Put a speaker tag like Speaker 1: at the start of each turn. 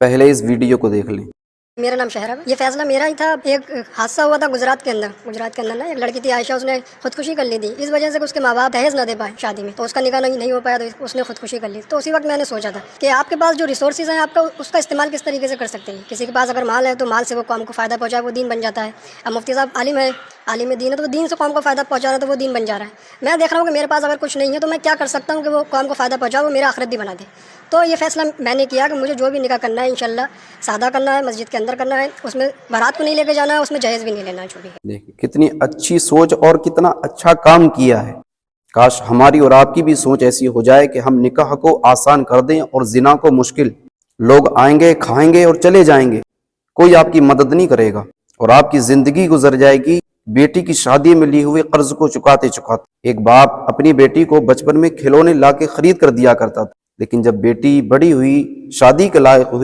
Speaker 1: पहले इस वीडियो को देख लें।
Speaker 2: मेरा नाम शहर है। ये फैसला मेरा ही था। एक हादसा हुआ था गुजरात के अंदर ना, एक लड़की थी आयशा, उसने खुदकुशी कर ली थी। इस वजह से उसके माँ बाप दहेज ना दे पाए शादी में, तो उसका निकाह नहीं हो पाया, तो उसने खुदकुशी कर ली। तो उसी वक्त मैंने सोचा था कि आपके पास जो रिसोर्सेज हैं, आपका उसका इस्तेमाल किस तरीके से कर सकते हैं। किसी के पास अगर माल है तो माल से वो कौम को फ़ायदा पहुँचाए, वो दीन बन जाता है। अब मुफ्ती साहब आलिम है, आलिम दीन है, तो वो दीन से कौम को फ़ायदा पहुँचा रहा है, तो वो दीन बन जा रहा है। मैं देख रहा हूँ कि मेरे पास अगर कुछ नहीं है तो मैं क्या कर सकता हूँ कि वो कौम को फ़ायदा पहुँचाए, वो मेरा आखिरत भी बना दे। तो ये फैसला मैंने किया कि मुझे जो भी निकाह करना है इंशाल्लाह सादा करना है, मस्जिद के अंदर करना है, उसमें बारात को नहीं लेके जाना है, उसमें जहेज़ भी नहीं लेना है जो भी है।
Speaker 1: देखिए कितनी अच्छी सोच और कितना अच्छा काम किया है। काश हमारी और आपकी भी सोच ऐसी हो जाए कि हम निकाह को आसान कर दें और जिना को मुश्किल। लोग आएंगे, खाएंगे और चले जाएंगे, कोई आपकी मदद नहीं करेगा और आपकी जिंदगी गुजर जाएगी बेटी की शादी में लिए हुए कर्ज को चुकाते चुकाते। एक बाप अपनी बेटी को बचपन में खिलौने ला के खरीद कर दिया करता था, लेकिन जब बेटी बड़ी हुई, शादी के लायक हुई,